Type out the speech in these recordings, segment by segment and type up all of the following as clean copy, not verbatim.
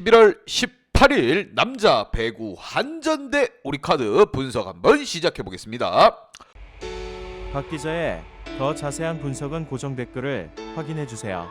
11월 18일 남자 배구 한전대 우리카드 분석 한번 시작해 보겠습니다. 박 기자의 더 자세한 분석은 고정 댓글을 확인해 주세요.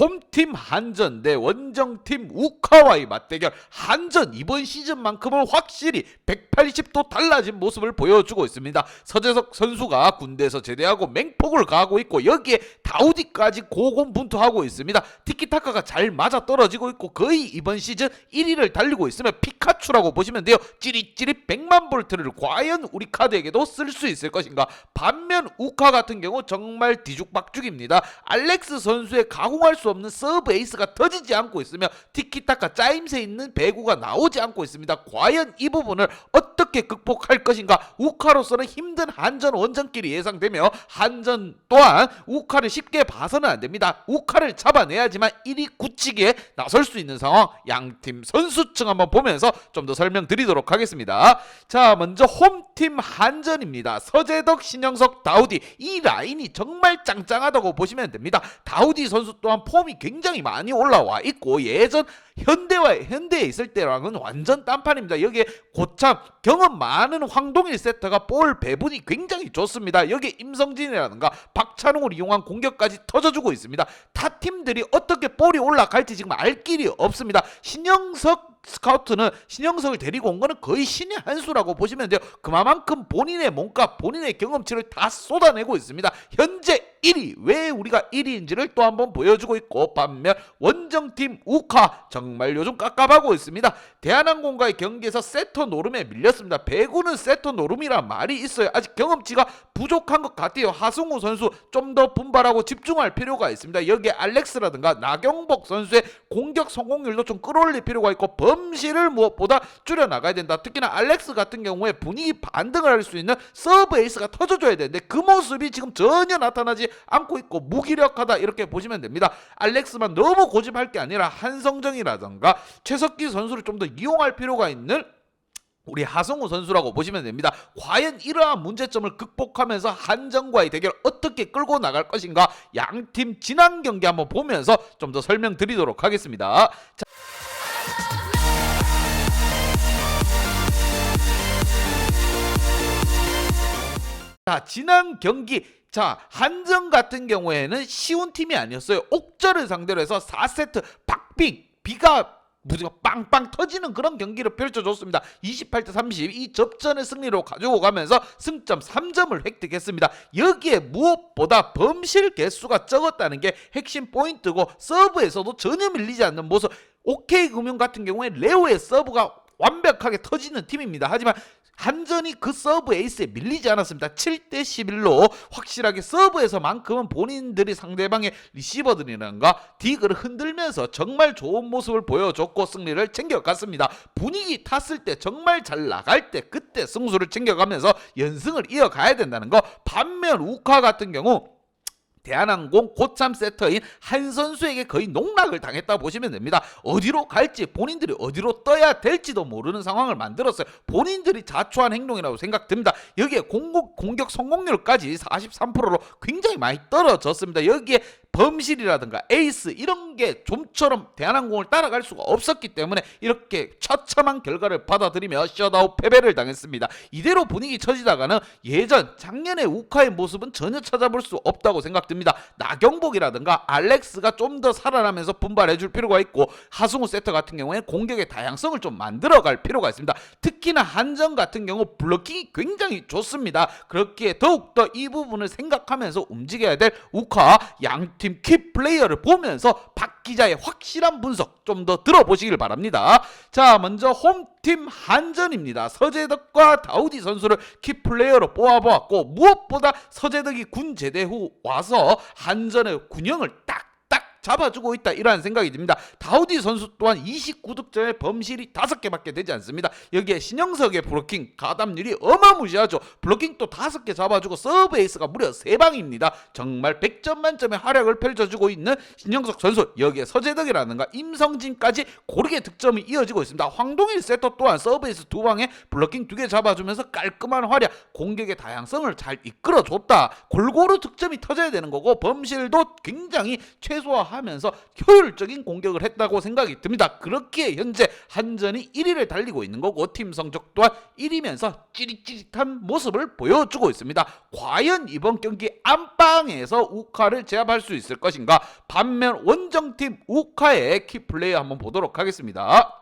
홈팀 한전 대 원정팀 우카와의 맞대결. 한전 이번 시즌만큼은 확실히 180도 달라진 모습을 보여주고 있습니다. 서재석 선수가 군대에서 제대하고 맹폭을 가하고 있고 여기에 다우디까지 고군분투하고 있습니다. 티키타카가 잘 맞아떨어지고 있고 거의 이번 시즌 1위를 달리고 있으며 피카츄라고 보시면 돼요. 찌릿찌릿 100만 볼트를 과연 우리 카드에게도 쓸 수 있을 것인가. 반면 우카 같은 경우 정말 뒤죽박죽입니다. 알렉스 선수의 가공할 수 없는 서브 에이스가 터지지 않고 있으며 티키타카 짜임새 있는 배구가 나오지 않고 있습니다. 과연 이 부분을 어떻게 극복할 것인가. 우카로서는 힘든 한전 원정길이 예상되며 한전 또한 우카를 쉽게 봐서는 안됩니다. 우카를 잡아내야지만 1위 굳히기에 나설 수 있는 상황. 양팀 선수층 한번 보면서 좀 더 설명드리도록 하겠습니다. 자, 먼저 홈팀 한전입니다. 서재덕, 신영석, 다우디, 이 라인이 정말 짱짱하다고 보시면 됩니다. 다우디 선수 또한 폼이 굉장히 많이 올라와 있고 예전 현대에 있을 때랑은 완전 딴판입니다. 여기에 고참 경험 많은 황동일 세터가 볼 배분이 굉장히 좋습니다. 여기에 임성진이라든가 박찬웅을 이용한 공격까지 터져주고 있습니다. 타 팀들이 어떻게 볼이 올라갈지 지금 알 길이 없습니다. 신영석 스카우트는 신영석을 데리고 온 거는 거의 신의 한 수라고 보시면 돼요. 그만큼 본인의 몸값, 본인의 경험치를 다 쏟아내고 있습니다. 현재 1위, 왜 우리가 1위인지를 또 한번 보여주고 있고, 반면 원정팀 우카 정말 요즘 깝깝하고 있습니다. 대한항공과의 경기에서 세터 노름에 밀렸습니다. 배구는 세터 노름이란 말이 있어요. 아직 경험치가 부족한 것 같아요. 하승우 선수 좀 더 분발하고 집중할 필요가 있습니다. 여기에 알렉스라든가 나경복 선수의 공격 성공률도 좀 끌어올릴 필요가 있고 범실을 무엇보다 줄여나가야 된다. 특히나 알렉스 같은 경우에 분위기 반등을 할 수 있는 서브 에이스가 터져줘야 되는데 그 모습이 지금 전혀 나타나지 않고 있고 무기력하다 이렇게 보시면 됩니다. 알렉스만 너무 고집할 게 아니라 한성정이라든가 최석기 선수를 좀 더 이용할 필요가 있는 우리 하승우 선수라고 보시면 됩니다. 과연 이러한 문제점을 극복하면서 한전과의 대결 어떻게 끌고 나갈 것인가. 양팀 지난 경기 한번 보면서 좀 더 설명드리도록 하겠습니다. 자, 지난 경기, 자, 한전 같은 경우에는 쉬운 팀이 아니었어요. 옥저를 상대로 해서 4세트 박빙, 비가 무지가 빵빵 터지는 그런 경기를 펼쳐줬습니다. 28대 30, 이 접전의 승리로 가지고 가면서 승점 3점을 획득했습니다. 여기에 무엇보다 범실 개수가 적었다는 게 핵심 포인트고 서브에서도 전혀 밀리지 않는 모습. OK금융 같은 경우에 레오의 서브가 완벽하게 터지는 팀입니다. 하지만 한전이 그 서브 에이스에 밀리지 않았습니다. 7대 11로 확실하게 서브에서만큼은 본인들이 상대방의 리시버들이란가 디그를 흔들면서 정말 좋은 모습을 보여줬고 승리를 챙겨갔습니다. 분위기 탔을 때 정말 잘 나갈 때 그때 승수를 챙겨가면서 연승을 이어가야 된다는 거. 반면 우카 같은 경우 대한항공 고참 세터인 한 선수에게 거의 농락을 당했다 보시면 됩니다. 어디로 갈지 본인들이 어디로 떠야 될지도 모르는 상황을 만들었어요. 본인들이 자초한 행동이라고 생각됩니다. 여기에 공격 성공률까지 43%로 굉장히 많이 떨어졌습니다. 여기에 범실이라든가 에이스 이런 게 좀처럼 대한항공을 따라갈 수가 없었기 때문에 이렇게 처참한 결과를 받아들이며 셧아웃 패배를 당했습니다. 이대로 분위기 처지다가는 예전 작년의 우카의 모습은 전혀 찾아볼 수 없다고 생각됩니다. 나경복이라든가 알렉스가 좀 더 살아나면서 분발해줄 필요가 있고 하승우 세터 같은 경우에 공격의 다양성을 좀 만들어갈 필요가 있습니다. 특히나 한전 같은 경우 블로킹이 굉장히 좋습니다. 그렇기에 더욱더 이 부분을 생각하면서 움직여야 될 우카 양팀 키플레이어를 보면서 박 기자의 확실한 분석 좀 더 들어보시길 바랍니다. 자, 먼저 홈팀 한전입니다. 서재덕과 다우디 선수를 키플레이어로 뽑아보았고 무엇보다 서재덕이 군 제대 후 와서 한전의 군형을 딱 잡아주고 있다 이러한 생각이 듭니다. 다우디 선수 또한 29득점에 범실이 5개밖에 되지 않습니다. 여기에 신영석의 블로킹 가담률이 어마무시하죠. 블로킹 또 5개 잡아주고 서브 에이스가 무려 3방입니다. 정말 100점 만점의 활약을 펼쳐주고 있는 신영석 선수. 여기에 서재덕이라든가 임성진까지 고르게 득점이 이어지고 있습니다. 황동일 세터 또한 서브 에이스 2방에 블로킹 2개 잡아주면서 깔끔한 활약, 공격의 다양성을 잘 이끌어줬다. 골고루 득점이 터져야 되는 거고 범실도 굉장히 최소화 하면서 효율적인 공격을 했다고 생각이 듭니다. 그렇기에 현재 한전이 1위를 달리고 있는 거고 팀 성적 또한 1위면서 찌릿찌릿한 모습을 보여주고 있습니다. 과연 이번 경기 안방에서 우카를 제압할 수 있을 것인가? 반면 원정팀 우카의 키플레이어 한번 보도록 하겠습니다.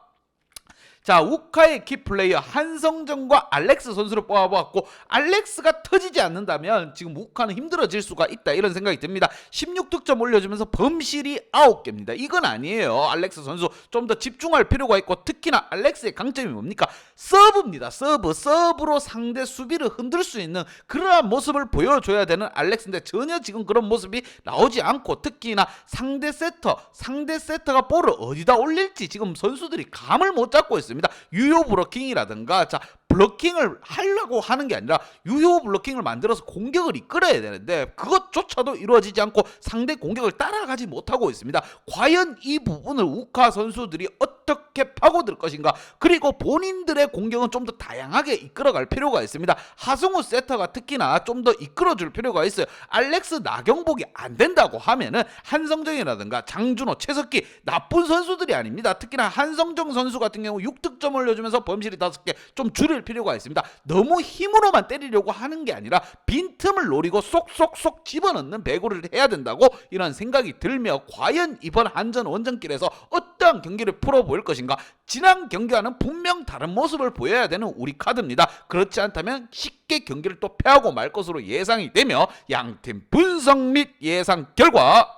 자, 우카의 키플레이어 한성정과 알렉스 선수를 뽑아보았고 알렉스가 터지지 않는다면 지금 우카는 힘들어질 수가 있다 이런 생각이 듭니다. 16득점 올려주면서 범실이 9개입니다. 이건 아니에요. 알렉스 선수 좀 더 집중할 필요가 있고 특히나 알렉스의 강점이 뭡니까? 서브입니다. 서브로 상대 수비를 흔들 수 있는 그러한 모습을 보여줘야 되는 알렉스인데 전혀 지금 그런 모습이 나오지 않고 특히나 상대 세터가 볼을 어디다 올릴지 지금 선수들이 감을 못 잡고 있습니다. 유효 블로킹이라든가 자 블로킹을 하려고 하는 게 아니라 유효 블로킹을 만들어서 공격을 이끌어야 되는데 그것조차도 이루어지지 않고 상대 공격을 따라가지 못하고 있습니다. 과연 이 부분을 우카 선수들이 어떻게 파고들 것인가? 그리고 본인들의 공격은 좀 더 다양하게 이끌어갈 필요가 있습니다. 하승우 세터가 특히나 좀 더 이끌어줄 필요가 있어요. 알렉스 나경복이 안 된다고 하면은 한성정이라든가 장준호, 최석기 나쁜 선수들이 아닙니다. 특히나 한성정 선수 같은 경우 6득점 올려주면서 범실이 5개 좀 줄일 필요가 있습니다. 너무 힘으로만 때리려고 하는 게 아니라 빈틈을 노리고 쏙쏙쏙 집어넣는 배구를 해야 된다고 이런 생각이 들며 과연 이번 한전 원정길에서 어떠한 경기를 풀어보일 것인가? 지난 경기와는 분명 다른 모습을 보여야 되는 우리 카드입니다. 그렇지 않다면 쉽게 경기를 또 패하고 말 것으로 예상이 되며 양팀 분석 및 예상 결과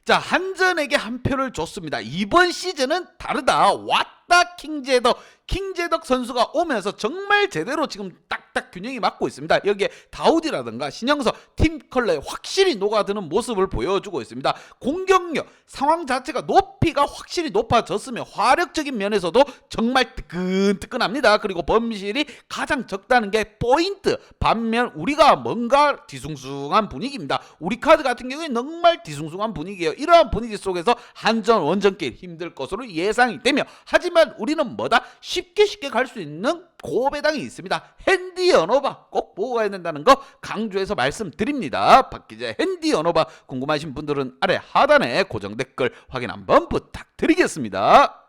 자, 한전에게 한 표를 줬습니다. 이번 시즌은 다르다. 왔다 킹제덕 선수가 오면서 정말 제대로 지금 딱딱 균형이 맞고 있습니다. 여기에 다우디라든가 신영서 팀 컬러에 확실히 녹아드는 모습을 보여주고 있습니다. 공격력 상황 자체가 높이가 확실히 높아졌으며 화력적인 면에서도 정말 뜨끈뜨끈합니다. 그리고 범실이 가장 적다는 게 포인트. 반면 우리가 뭔가 뒤숭숭한 분위기입니다. 우리 카드 같은 경우에 정말 뒤숭숭한 분위기예요. 이러한 분위기 속에서 한전 원정길 힘들 것으로 예상이 되며 하지만 우리는 뭐다? 쉽게 갈 수 있는 고배당이 있습니다. 핸디 언어바 꼭 보고 가야 된다는 거 강조해서 말씀드립니다. 박기자의 핸디 언어바 궁금하신 분들은 아래 하단에 고정 댓글 확인 한번 부탁드리겠습니다.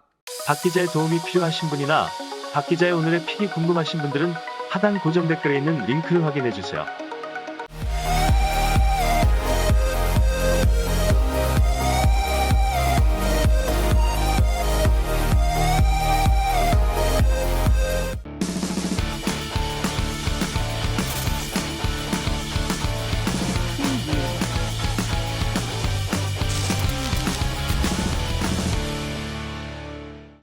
박기자의 도움이 필요하신 분이나 박기자의 오늘의 픽이 궁금하신 분들은 하단 고정 댓글에 있는 링크를 확인해 주세요.